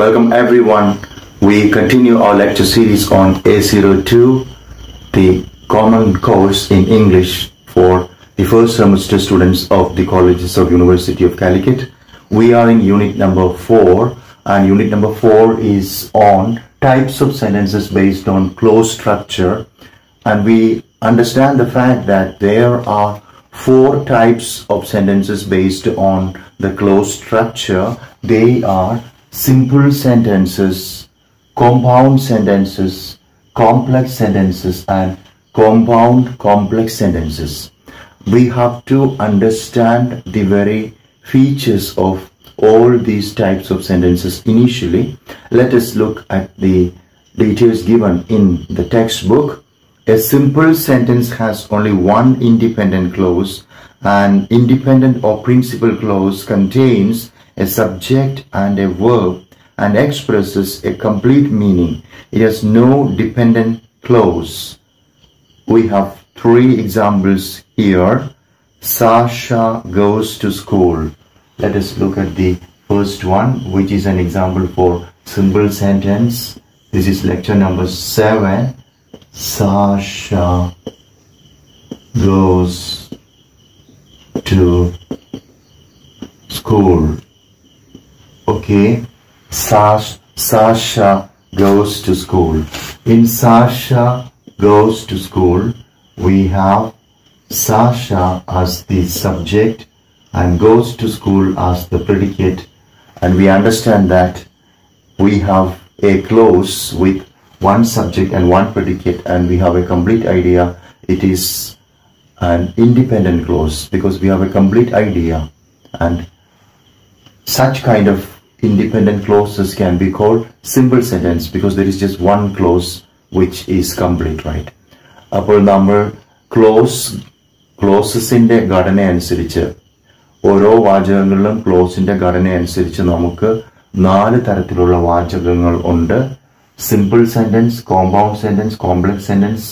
Welcome everyone. We continue our lecture series on A02, the common course in English for the first semester students of the colleges of University of Calicut. We are in unit number 4, and unit number 4 is on types of sentences based on clause structure, and we understand the fact that there are 4 types of sentences based on the clause structure. They are simple sentences, compound sentences, complex sentences, and compound complex sentences. We have to understand the very features of all these types of sentences initially. Let us look at the details given in the textbook. A simple sentence has only one independent clause. An independent or principal clause contains a subject and a verb and expresses a complete meaning. It has no dependent clause. We have 3 examples here. Sasha goes to school. Let us look at the first one, which is an example for simple sentence. This is lecture number 7. Sasha goes to school. Okay, Sasha goes to school. In Sasha goes to school, we have Sasha as the subject and goes to school as the predicate, and we understand that we have a clause with one subject and one predicate, and we have a complete idea. It is an independent clause because we have a complete idea, and such kind of independent clauses can be called simple sentence because there is just one clause which is complete, right? അപ്പോൾ നമ്മൾ ക്ലോസസിന്റെ ഘടന അനുസരിച്ച് ഓരോ വാചകങ്ങളിലും ക്ലോസിന്റെ ഘടന അനുസരിച്ച് നമുക്ക് 4 തരത്തിലുള്ള വാചകങ്ങൾ ഉണ്ട്. Simple sentence, compound sentence, complex sentence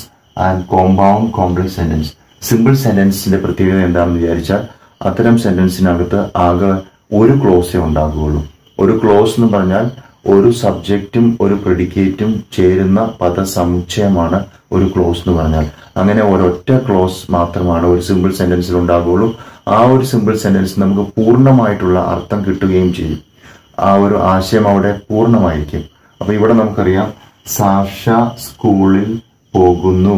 and compound complex sentence. Simple സെന്റൻസിന്റെ പ്രത്യേകത എന്താണെന്ന് വിചാരിച്ചാൽ അത്തരം സെന്റൻസിനകത്ത് ആകെ ഒരു ക്ലോസേ ഉണ്ടാകുകയുള്ളൂ. ഒരു ക്ലോസ് എന്ന് പറഞ്ഞാൽ ഒരു സബ്ജക്റ്റും ഒരു പ്രെഡിക്കേറ്റും ചേരുന്ന പദസമുച്ചയമാണ് ഒരു ക്ലോസ് എന്ന് പറഞ്ഞാൽ. അങ്ങനെ ഒരൊറ്റ ക്ലോസ് മാത്രമാണ് ഒരു സിമ്പിൾ സെന്റൻസിൽ ഉണ്ടാകുകയുള്ളൂ. ആ ഒരു സിമ്പിൾ സെന്റൻസ് നമുക്ക് പൂർണ്ണമായിട്ടുള്ള അർത്ഥം കിട്ടുകയും ചെയ്യും. ആ ഒരു ആശയം അവിടെ പൂർണ്ണമായിരിക്കും. അപ്പൊ ഇവിടെ നമുക്കറിയാം സാഷ സ്കൂളിൽ പോകുന്നു,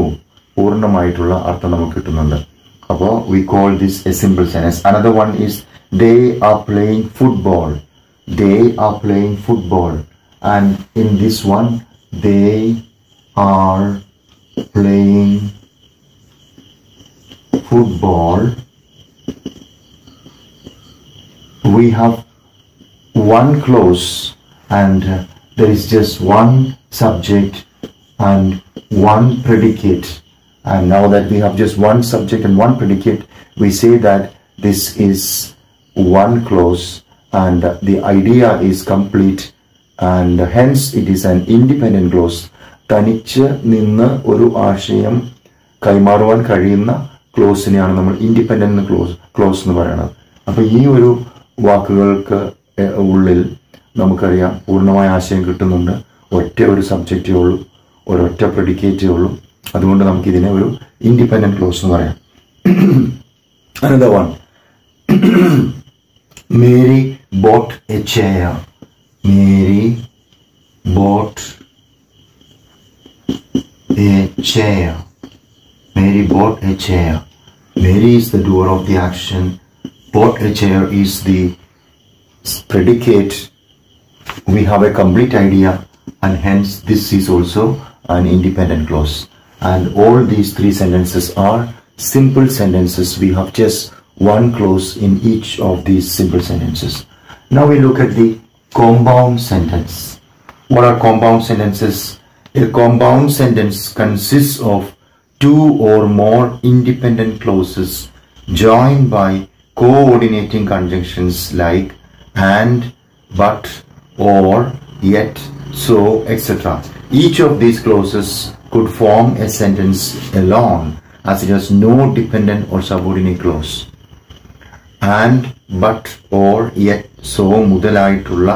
പൂർണ്ണമായിട്ടുള്ള അർത്ഥം നമുക്ക് കിട്ടുന്നുണ്ട്. അപ്പോൾ we call this a simple sentence. Another one is they are playing football. They are playing football, and in this one they are playing football. We have one clause and there is just one subject and one predicate, and now that we have just one subject and one predicate, we say that this is one clause and the idea is complete, and hence it is an independent clause. തനിച്ച് നിന്ന് ഒരു ആശയം കൈമാറുവാൻ കഴിയുന്ന ക്ലോസിനെയാണ് നമ്മൾ independent close എന്ന് പറയുന്നത്. അപ്പൊ ഈ ഒരു വാക്കുകൾക്ക് ഉള്ളിൽ നമുക്കറിയാം പൂർണ്ണമായ ആശയം കിട്ടുന്നുണ്ട്. ഒറ്റ ഒരു സബ്ജക്റ്റേ ഉള്ളൂ, ഒരൊറ്റ പ്രെഡിക്കേറ്റേ ഉള്ളൂ. അതുകൊണ്ട് നമുക്ക് ഇതിനെ ഒരു ഇൻഡിപെൻഡന്റ് ക്ലോസ് എന്ന് പറയാം. Another one. Mary bought a chair. Mary bought a chair. Mary bought a chair. Mary is the doer of the action. Bought a chair is the predicate. We have a complete idea, and hence this is also an independent clause. And all these 3 sentences are simple sentences. We have just one clause in each of these simple sentences. Now we look at the compound sentence. What are compound sentences? A compound sentence consists of 2 or more independent clauses joined by coordinating conjunctions like and, but, or, yet, so, etc. Each of these clauses could form a sentence alone as it has no dependent or subordinate clause. And, but, or, yet, so മുതലായിട്ടുള്ള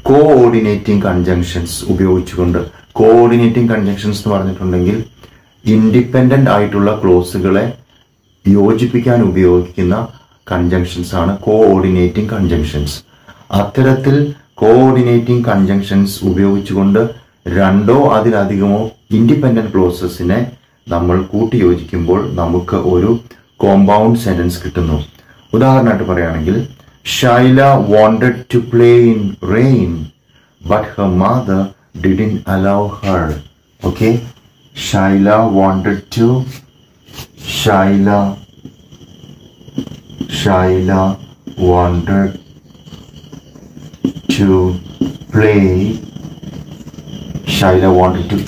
coordinating conjunctions ഉപയോഗിച്ചുകൊണ്ട്. Coordinating conjunctions എന്ന് പറഞ്ഞിട്ടുണ്ടെങ്കിൽ independent ആയിട്ടുള്ള ക്ലോസുകളെ യോജിപ്പിക്കാൻ ഉപയോഗിക്കുന്ന conjunctions ആണ് coordinating conjunctions. അത്തരത്തിൽ കോഓർഡിനേറ്റിംഗ് കൺജങ്ഷൻസ് ഉപയോഗിച്ചുകൊണ്ട് രണ്ടോ അതിലധികമോ ഇൻഡിപെൻഡന്റ് ക്ലോസസിനെ നമ്മൾ കൂട്ടിയോജിക്കുമ്പോൾ നമുക്ക് ഒരു കോമ്പൗണ്ട് സെന്റൻസ് കിട്ടുന്നു. ഉദാഹരണമായിട്ട് പറയുകയാണെങ്കിൽ, Shaila wanted to play in rain but her mother didn't allow her. Okay, Shaila wanted to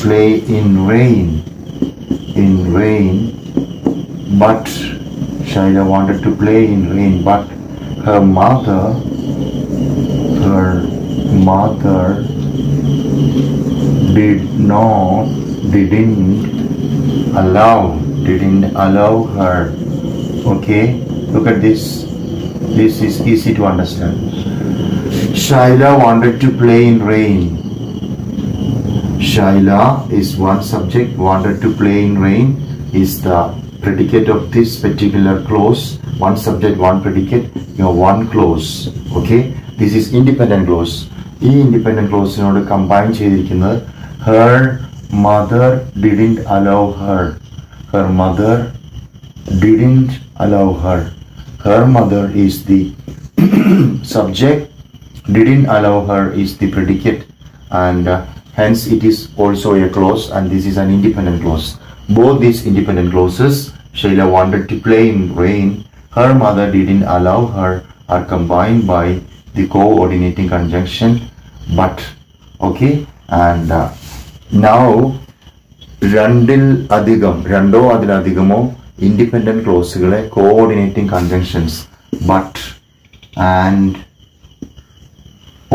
play in rain, but Shaila wanted to play in rain, but her mother didn't allow her. Okay, look at this. This is easy to understand. Shaila wanted to play in rain. Shaila is one subject, wanted to play in rain is the predicate of this particular clause. One subject, one predicate, you have one clause. Okay, this is independent clause. ഈ independent clause നോട് combine ചെയ്തിരിക്കുന്നത് her mother didn't allow her. Her mother didn't allow her. Her mother is the subject, didn't allow her is the predicate, and hence it is also a clause, and this is an independent clause. Both these independent clauses, Shaila wanted to play in rain, her mother didn't allow her, are combined by the coordinating conjunction but. Okay, and now രണ്ടോ അതിലധികമോ independent ക്ലോസുകളെ coordinating conjunctions but and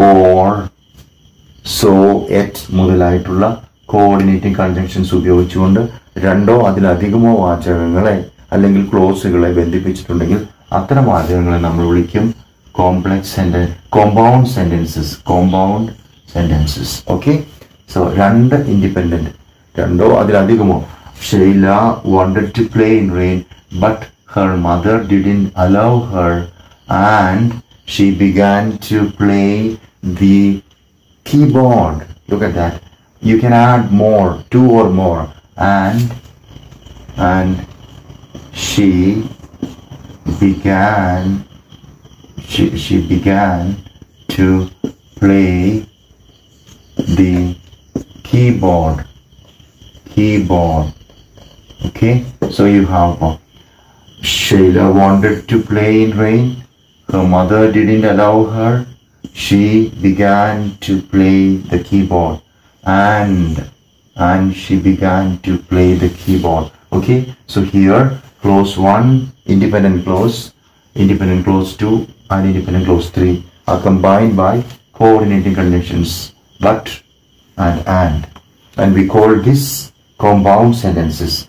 or so at മുതലായിട്ടുള്ള coordinating conjunctions ഉപയോഗിച്ചുകൊണ്ട് രണ്ടോ അതിലധികമോ വാചകങ്ങളെ അല്ലെങ്കിൽ ക്ലോസുകളെ ബന്ധിപ്പിച്ചിട്ടുണ്ടെങ്കിൽ അത്തരം വാചകങ്ങളെ നമ്മൾ വിളിക്കും compound sentences. Okay, so രണ്ടോ അതിലധികമോ. Shaila wanted to play in rain but her mother didn't allow her and she began to play the keyboard. Look at that. You can add more, two or more, and she began to play the keyboard. Okay, so you have Shaila wanted to play in rain, her mother didn't allow her, she began to play the keyboard, and she began to play the keyboard. Okay, so here clause 1, independent clause 2 and independent clause 3 are combined by coordinating conjunctions but and we call this compound sentences.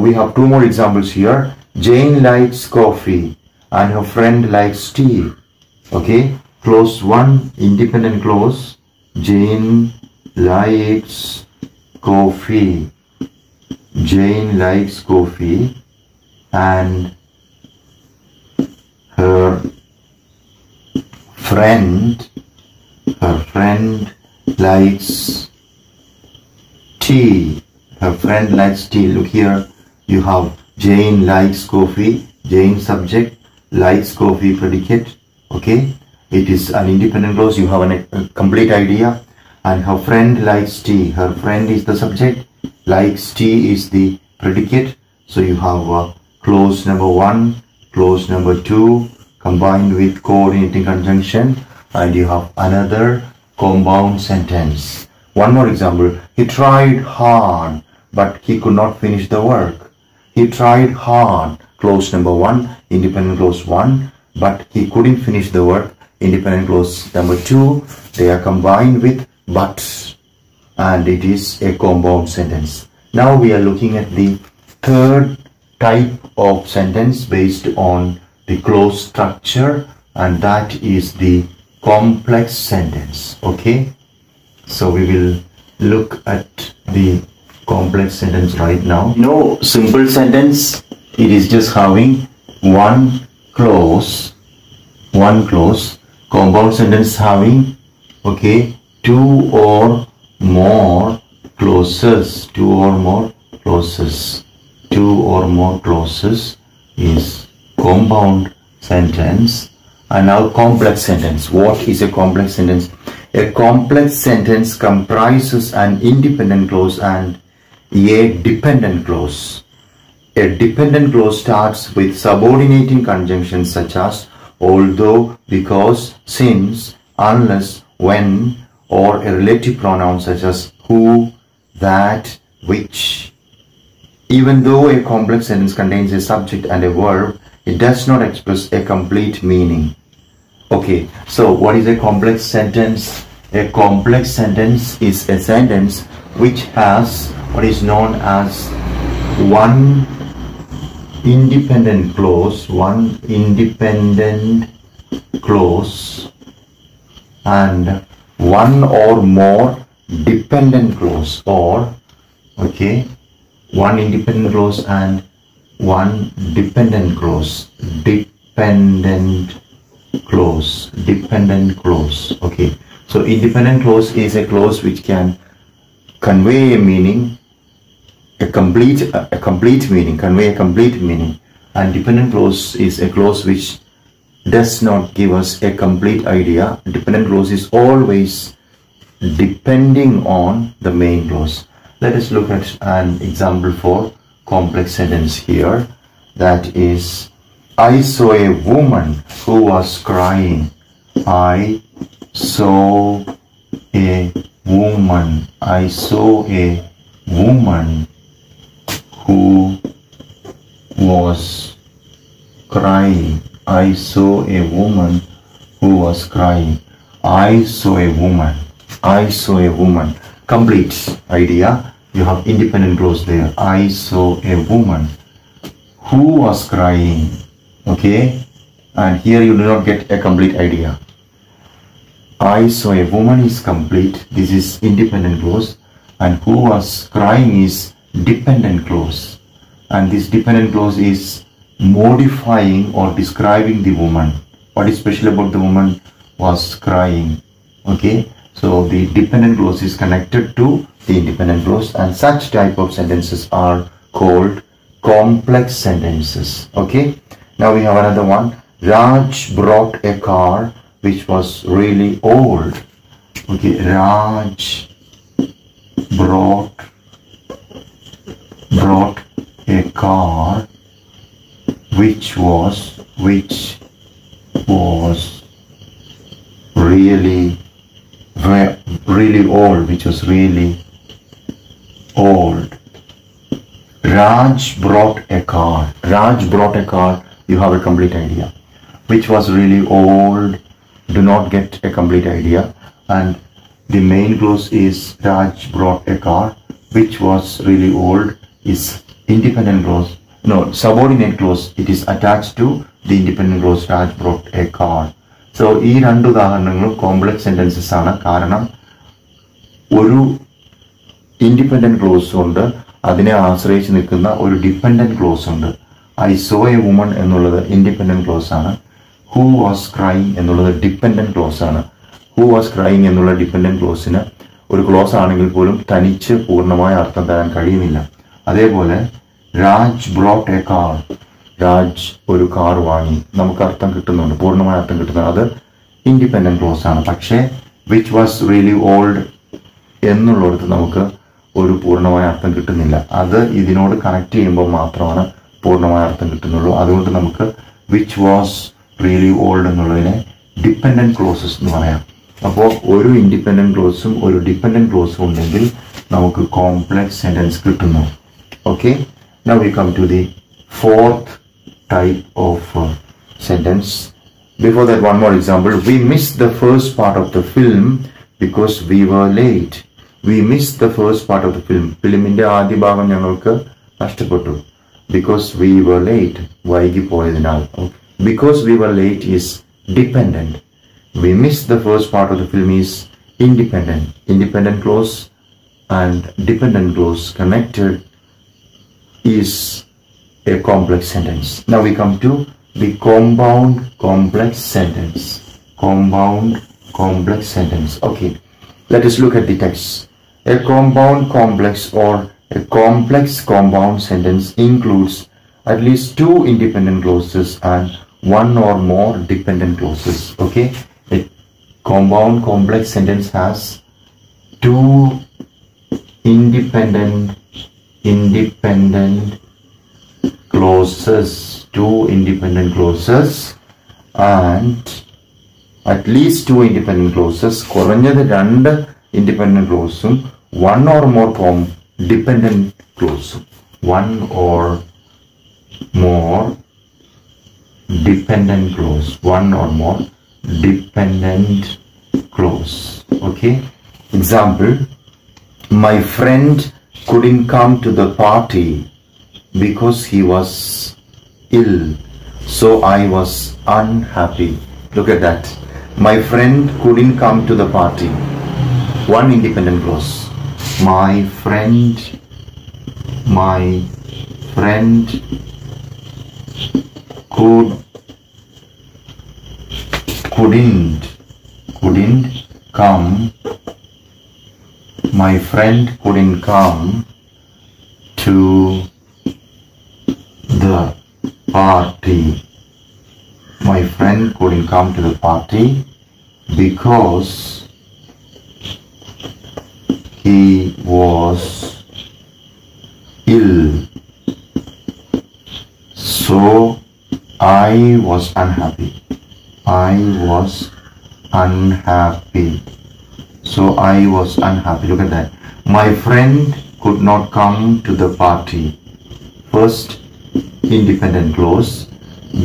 We have two more examples here. Jane likes coffee and her friend likes tea. Okay, clause 1, independent clause. Jane likes coffee. Jane likes coffee and her friend likes tea. Her friend likes tea. Look here, you have Jane likes coffee, Jane subject, likes coffee predicate. Okay, it is an independent clause. You have a complete idea. And her friend likes tea. Her friend is the subject, likes tea is the predicate. So you have clause number 1, clause number 2 combined with coordinating conjunction, and you have another compound sentence. One more example. He tried hard but he could not finish the work. He tried hard, clause number 1, independent clause 1, but he couldn't finish the work, independent clause number 2. They are combined with but, and it is a compound sentence. Now we are looking at the third type of sentence based on the clause structure, and that is the complex sentence. Okay, so we will look at the complex sentence right now. No simple sentence, it is just having one clause. Compound sentence having, okay, two or more clauses. Two or more clauses is compound sentence. And now complex sentence. What is a complex sentence? A complex sentence comprises an independent clause and a dependent clause. A dependent clause starts with subordinating conjunctions such as although, because, since, unless, when, or a relative pronoun such as who, that, which. Even though a complex sentence contains a subject and a verb, it does not express a complete meaning. Okay, so what is a complex sentence? A complex sentence is a sentence which has what is known as one independent clause and one or more dependent clause, or okay, one independent clause and one dependent clause. Dependent clause. Okay, so independent clause is a clause which can convey a meaning, convey a complete meaning, and dependent clause is a clause which does not give us a complete idea. Dependent clause is always depending on the main clause. Let us look at an example for complex sentence here. That is, I saw a woman who was crying. I saw a woman who was crying. I saw a woman who was crying. I saw a woman. Complete idea. You have independent clause there. I saw a woman who was crying. Okay, and here you do not get a complete idea. I saw a woman is complete. This is independent clause, and who was crying is dependent clause, and this dependent clause is modifying or describing the woman. What is special about the woman was crying? Okay, so the dependent clause is connected to the independent clause, and such type of sentences are called complex sentences. Okay, now we have another one. Raj brought a car which was really old. Okay, Raj brought a car which was really old. Raj brought a car. You have a complete idea. Which was really old, do not get a complete idea. And the main clause is Raj brought a car. Which was really old is independent clause. No, subordinate clause. It is attached to the independent clause Raj brought a car. So, these two complex sentences are karanam oru independent clause undu, adine ആശ്രയിച്ച് നിൽക്കുന്ന ഒരു dependent clause ഉണ്ട്. I saw a woman എന്നുള്ളത് independent clause ആണ്. Who was crying എന്നുള്ളത് dependent clause ആണ്. Who was crying എന്നുള്ള dependent clauseന് ഒരു clause ആണെങ്കിൽ പോലും തനിച്ച് പൂർണ്ണമായ അർത്ഥം തരാൻ കഴിയുന്നില്ല. അതേപോലെ Raj brought a car. Raj ഒരു കാർ വാങ്ങി, നമുക്ക് അർത്ഥം കിട്ടുന്നുണ്ട്, പൂർണ്ണമായ അർത്ഥം കിട്ടുന്നുണ്ട്. അത് ഇൻഡിപെൻഡന്റ് ക്ലോസ് ആണ്. പക്ഷേ വിച്ച് വാസ് റിയലി ഓൾഡ് എന്നുള്ളിടത്ത് നമുക്ക് ഒരു പൂർണ്ണമായ അർത്ഥം കിട്ടുന്നില്ല. അത് ഇതിനോട് കണക്ട് ചെയ്യുമ്പോൾ മാത്രമാണ് പൂർണ്ണമായ അർത്ഥം കിട്ടുന്നുള്ളൂ. അതുകൊണ്ട് നമുക്ക് വിച്ച് വാസ് റിയലി ഓൾഡ് എന്നുള്ളതിനെ ഡിപ്പെൻഡന്റ് ക്ലോസസ് എന്ന് പറയാം. അപ്പോൾ ഒരു ഇൻഡിപെൻഡന്റ് ക്ലോസും ഒരു ഡിപ്പെൻഡന്റ് ക്ലോസും ഉണ്ടെങ്കിൽ നമുക്ക് കോംപ്ലക്സ് സെന്റൻസ് കിട്ടുന്നു. Okay, now we come to the fourth type of sentence. Before that, one more example. We missed the first part of the film because we were late. We missed the first part of the film. Filminte ആദ്യ ഭാഗം ഞങ്ങൾക്ക് നഷ്ടപ്പെട്ടു. Because we were late. വൈകി പോയതിനാൽ. Because we were late is dependent. we missed the first part of the film is independent. Independent clause and dependent clause connected is a complex sentence. Now we come to the compound complex sentence. Compound complex sentence. Okay, let us look at the text. A compound complex or a complex compound sentence includes at least two independent clauses and one or more dependent clauses. Okay, a compound complex sentence has two independent clauses, and at least two independent clauses, കുറഞ്ഞത് രണ്ട് independent clauses, one or more dependent clause, one or more dependent clause, one or more dependent clause. Okay, example, my friend couldn't come to the party because he was ill, so I was unhappy. Look at that. My friend couldn't come to the party. One independent clause. My friend couldn't come. My friend couldn't come to the party. My friend couldn't come to the party because he was ill. So I was unhappy. So I was unhappy. Look at that. My friend could not come to the party. First independent clause.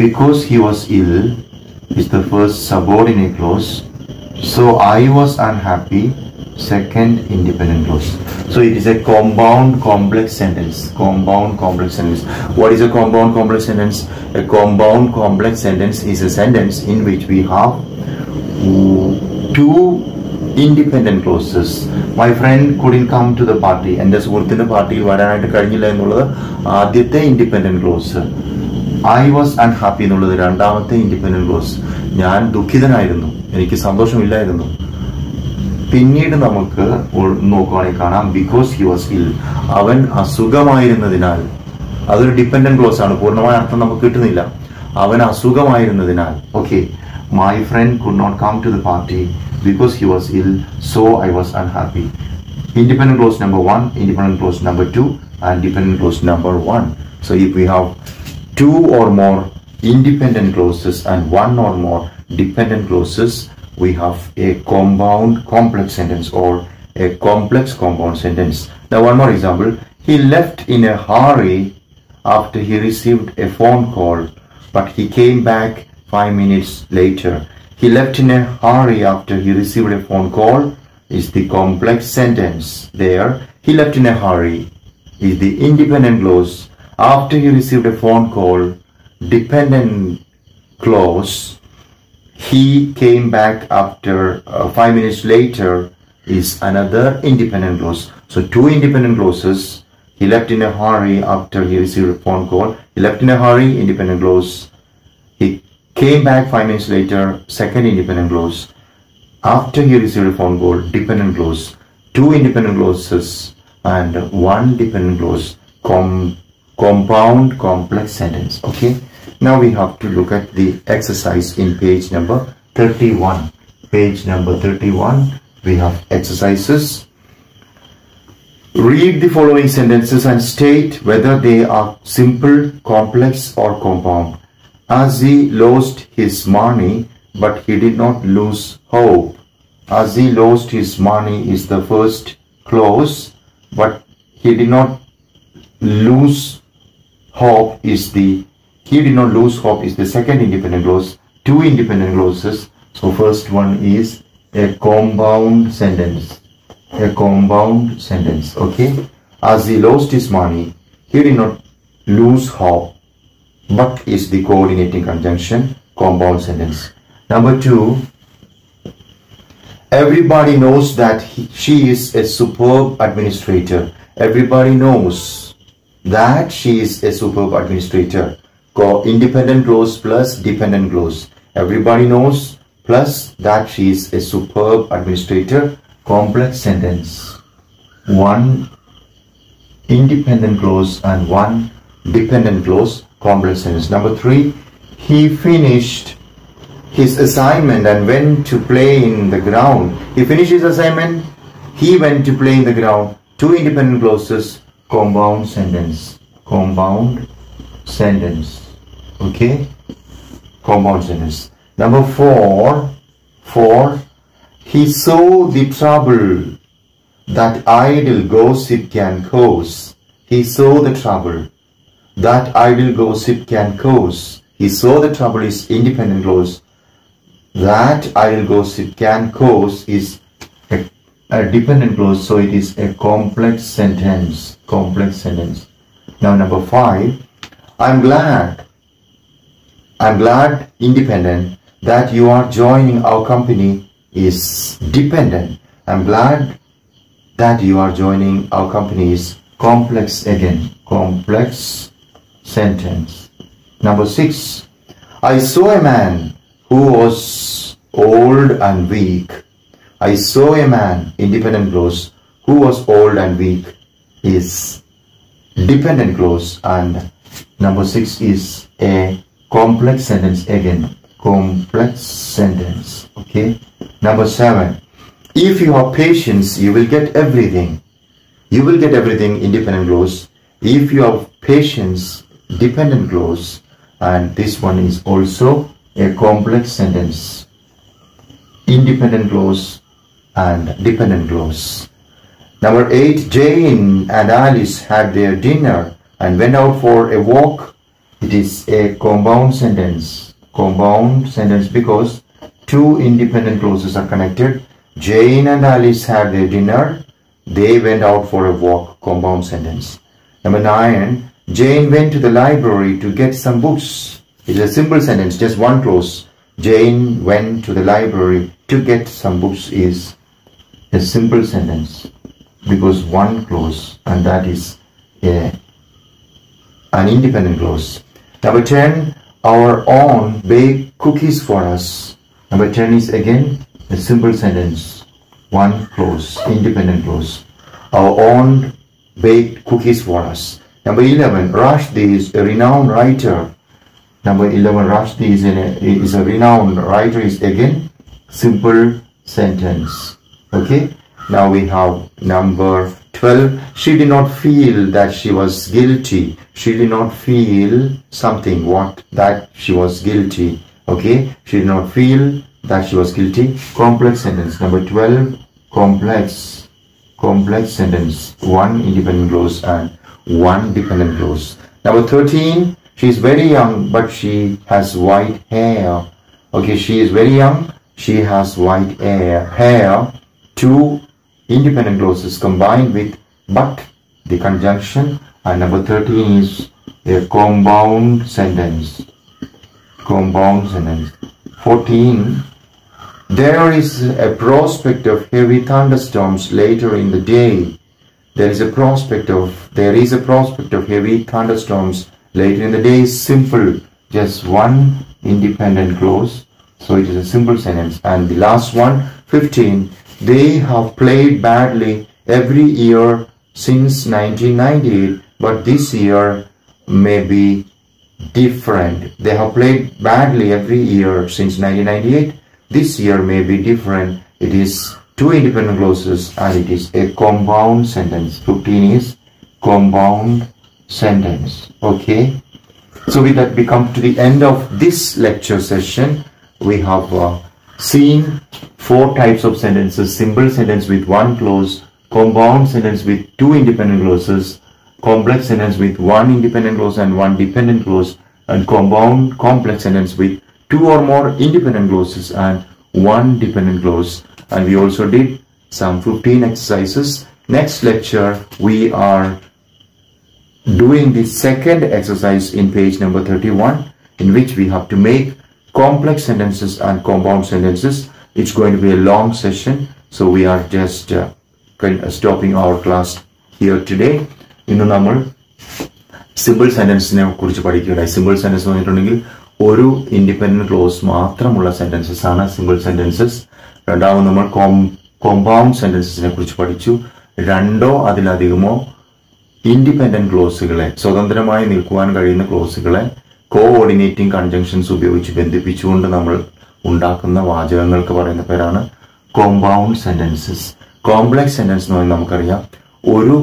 Because he was ill is the first subordinate clause. So I was unhappy. Second independent clause. So it is a compound complex sentence. Compound complex sentence. What is a compound complex sentence? A compound complex sentence is a sentence in which we have two independent clauses. My friend couldn't come to the party. And the സുഹൃത്തിന്റെ പാർട്ടിയിൽ വരാനായിട്ട് കഴിഞ്ഞില്ല എന്നുള്ളത് ആദ്യത്തെ independent clause. I was unhappy എന്നുള്ളത് രണ്ടാമത്തെ independent clause. ഞാൻ ദുഃഖിതനായിരുന്നു, എനിക്ക് സന്തോഷമില്ലായിരുന്നു. പിന്നീട് നമുക്ക് നോക്കുകയാണെങ്കിൽ കാണാം because he was ill. അവൻ അസുഖമായിരുന്നതിനാൽ. അതൊരു ഡിപ്പെൻഡന്റ് ക്ലോസ് ആണ്, പൂർണ്ണമായ അർത്ഥം നമുക്ക് കിട്ടുന്നില്ല. അവൻ അസുഖമായിരുന്നതിനാൽ. Okay, my friend could not come to the party because he was ill, so I was unhappy. Independent clause number 1, independent clause number 2, and dependent clause number 1. So if we have two or more independent clauses and one or more dependent clauses, we have a compound complex sentence or a complex compound sentence. Now one more example. He left in a hurry after he received a phone call, but he came back 5 minutes later. He left in a hurry after he received a phone call is the complex sentence. There, he left in a hurry is the independent clause. After he received a phone call, dependent clause. He came back after 5 minutes later is another independent clause. So two independent clauses. He left in a hurry after he received a phone call. He left in a hurry, independent clause. He came back 5 minutes later, second independent clause. After he received a phone call, dependent clause. Two independent clauses and one dependent clause. Compound complex sentence. Okay, now we have to look at the exercise in page number 31. Page number 31, we have exercises. Read the following sentences and state whether they are simple, complex or compound. As he lost his money, but he did not lose hope. As he lost his money is the first clause, but he did not lose hope is the second independent clause. Two independent clauses. So first one is a compound sentence. A compound sentence. Okay. As he lost his money, he did not lose hope, but is the coordinating conjunction. Compound sentence. Number 2, Everybody knows that she is a superb administrator. Everybody knows that she is a superb administrator. Independent clause plus dependent clause. Everybody knows plus that she is a superb administrator. Complex sentence. One independent clause and one dependent clause. Complex sentence. Number 3. He finished his assignment and went to play in the ground. He finished his assignment. He went to play in the ground. 2 independent clauses. Compound sentence. Compound sentence. Okay. Compound sentence. Number 4. He saw the trouble that idle gossip can cause. He saw the trouble that idle gossip can cause. He saw the trouble is independent clause. That idle gossip can cause is a dependent clause, so it is a complex sentence. Complex sentence. Now number 5. I'm glad, independent, that you are joining our company is dependent. I'm glad that you are joining our company is complex again. Complex sentence. Number 6. I saw a man who was old and weak. I saw a man, independent clause, who was old and weak is dependent clause, and number 6 is a complex sentence again. Complex sentence. Okay. Number 7. If you have patience, you will get everything. You will get everything, independent clause. If you have patience, dependent clause, and this one is also a complex sentence. Independent clause and dependent clause. Number 8. Jane and Alice had their dinner and went out for a walk. It is a compound sentence. Compound sentence because 2 independent clauses are connected. Jane and Alice had their dinner. They went out for a walk. Compound sentence. Number 9. Jane went to the library to get some books. It's a simple sentence, just one clause. Jane went to the library to get some books is a simple sentence because one clause, and that is an independent clause. Number 10. Our aunt baked cookies for us. Number 10 is again a simple sentence. One clause, independent clause. Our aunt baked cookies for us. Number 11. Rushdie is a renowned writer. Number 11. Rushdie is a renowned writer is again simple sentence. Okay. Now we have number 12. She did not feel that she was guilty. She did not feel something that she was guilty. Okay. She did not feel that she was guilty. Complex sentence. Number 12. Complex sentence. One independent clause and one dependent clause. Number 13. She is very young, but she has white hair. Okay, she is very young. She has white hair. 2 independent clauses combined with but, the conjunction, and number 13 is a compound sentence. Compound sentence. 14. There is a prospect of heavy thunderstorms later in the day. There is a prospect of heavy thunderstorms later in the day is simple, just one independent clause, so it is a simple sentence. And the last one, 15. They have played badly every year since 1998, but this year may be different. They have played badly every year since 1998. This year may be different. It is 2 independent clauses and it is a compound sentence. 15 is compound sentence. Okay. So with that we come to the end of this lecture session. We have seen 4 types of sentences: simple sentence with 1 clause, compound sentence with 2 independent clauses, complex sentence with 1 independent clause and 1 dependent clause, and compound complex sentence with 2 or more independent clauses and 1 dependent clause. And we also did some 15 exercises. Next lecture we are doing the second exercise in page number 31, in which we have to make complex sentences and compound sentences. it's going to be a long session, so we are just stopping our class here today. ഇന്ന് നമ്മൾ simple സെന്റൻസിനെ കുറിച്ച് പഠിക്കുകയുണ്ടായി. Simple sentence എന്ന് പറഞ്ഞിട്ടുണ്ടെങ്കിൽ ഒരു independent close മാത്രമുള്ള sentences ആണ് simple sentences. രണ്ടാമത് നമ്മൾ കോമ്പൗണ്ട് സെന്റൻസസിനെ കുറിച്ച് പഠിച്ചു. രണ്ടോ അതിലധികമോ ഇൻഡിപെൻഡന്റ് ക്ലോസുകളെ, സ്വതന്ത്രമായി നിൽക്കുവാൻ കഴിയുന്ന ക്ലോസുകളെ കോഓർഡിനേറ്റിംഗ് കൺജങ്ഷൻസ് ഉപയോഗിച്ച് ബന്ധിപ്പിച്ചുകൊണ്ട് നമ്മൾ ഉണ്ടാക്കുന്ന വാചകങ്ങൾക്ക് പറയുന്ന പേരാണ് കോമ്പൗണ്ട് സെന്റൻസസ്. കോംപ്ലക്സ് സെന്റൻസ് എന്ന് പറഞ്ഞാൽ നമുക്കറിയാം, ഒരു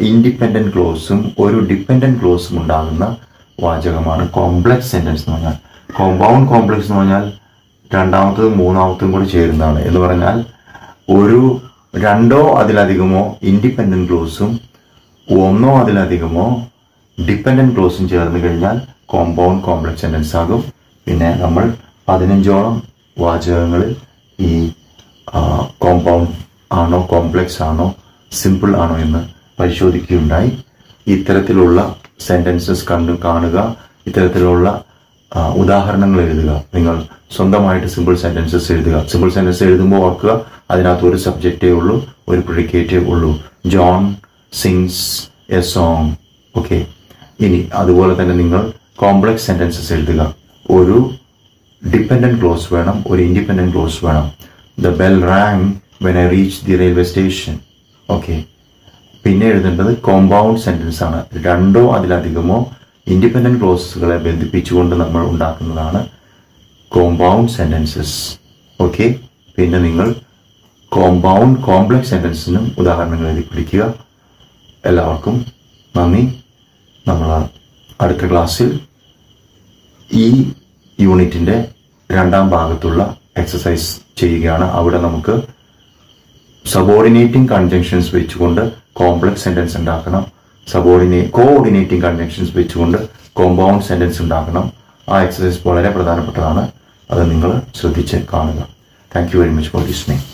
ഇൻഡിപെൻഡന്റ് ക്ലോസും ഒരു ഡിപെൻഡന്റ് ക്ലോസും ഉണ്ടാകുന്ന വാചകമാണ് കോംപ്ലക്സ് സെന്റൻസ് എന്ന് പറഞ്ഞാൽ. കോമ്പൗണ്ട് കോംപ്ലക്സ് എന്ന് പറഞ്ഞാൽ രണ്ടാമത്തതും മൂന്നാമത്തതും കൂടി ചേരുന്നതാണ്. എന്ന് പറഞ്ഞാൽ രണ്ടോ അതിലധികമോ ഇൻഡിപെൻഡന്റ് ക്ലോസും ഒന്നോ അതിലധികമോ ഡിപെൻഡന്റ് ക്ലോസും ചേർന്ന് കഴിഞ്ഞാൽ കോമ്പൗണ്ട് കോംപ്ലക്സ് സെന്റൻസ് ആകും. പിന്നെ നമ്മൾ 15ഓളം വാചകങ്ങളിൽ ഈ കോമ്പൗണ്ട് ആണോ കോംപ്ലക്സ് ആണോ സിമ്പിൾ ആണോ എന്ന് പരിശോധിക്കുകയുണ്ടായി. ഇത്തരത്തിലുള്ള സെന്റൻസസ് കാണുക, ഇത്തരത്തിലുള്ള ഉദാഹരണങ്ങൾ എഴുതുക. നിങ്ങൾ സ്വന്തമായിട്ട് സിമ്പിൾ സെന്റൻസസ് എഴുതുക. സിമ്പിൾ സെന്റൻസ് എഴുതുമ്പോൾ ഓർക്കുക, അതിനകത്ത് ഒരു സബ്ജക്റ്റേ ഉള്ളൂ, ഒരു പ്രിഡിക്കേറ്റേ ഉള്ളൂ. John sings A song. Okay. ഇനി അതുപോലെ തന്നെ നിങ്ങൾ കോംപ്ലക്സ് സെന്റൻസസ് എഴുതുക. ഒരു ഡിപെൻഡന്റ് ക്ലോസ് വേണം, ഒരു ഇൻഡിപെൻഡന്റ് ക്ലോസ് വേണം. The bell rang when I reach the railway station. Okay. പിന്നെ എഴുതേണ്ടത് കോമ്പൗണ്ട് സെന്റൻസ് ആണ്. രണ്ടോ അതിലധികമോ ഇൻഡിപെൻഡന്റ് ക്ലോസുകളെ ബന്ധിപ്പിച്ചുകൊണ്ട് നമ്മൾ ഉണ്ടാക്കുന്നതാണ് കോമ്പൗണ്ട് സെന്റൻസസ്. ഓക്കെ. പിന്നെ നിങ്ങൾ കോമ്പൗണ്ട് കോംപ്ലക്സ് സെന്റൻസിനും ഉദാഹരണങ്ങൾ എഴുതി പിടിക്കുക. എല്ലാവർക്കും നന്ദി. നമ്മൾ അടുത്ത ക്ലാസ്സിൽ ഈ യൂണിറ്റിന്റെ രണ്ടാം ഭാഗത്തുള്ള എക്സസൈസ് ചെയ്യുകയാണ്. അവിടെ നമുക്ക് സബോർഡിനേറ്റിംഗ് കൺജങ്ഷൻസ് വെച്ചുകൊണ്ട് കോംപ്ലക്സ് സെന്റൻസ് ഉണ്ടാക്കണം. കോഓർഡിനേറ്റിംഗ് കൺജങ്ഷൻസ് വെച്ചുകൊണ്ട് കോമ്പൗണ്ട് സെന്റൻസ് ഉണ്ടാക്കണം. ആ എക്സസൈസ് വളരെ പ്രധാനപ്പെട്ടതാണ്. അത് നിങ്ങൾ ശ്രദ്ധിച്ച് കാണുക. Thank you very much for listening.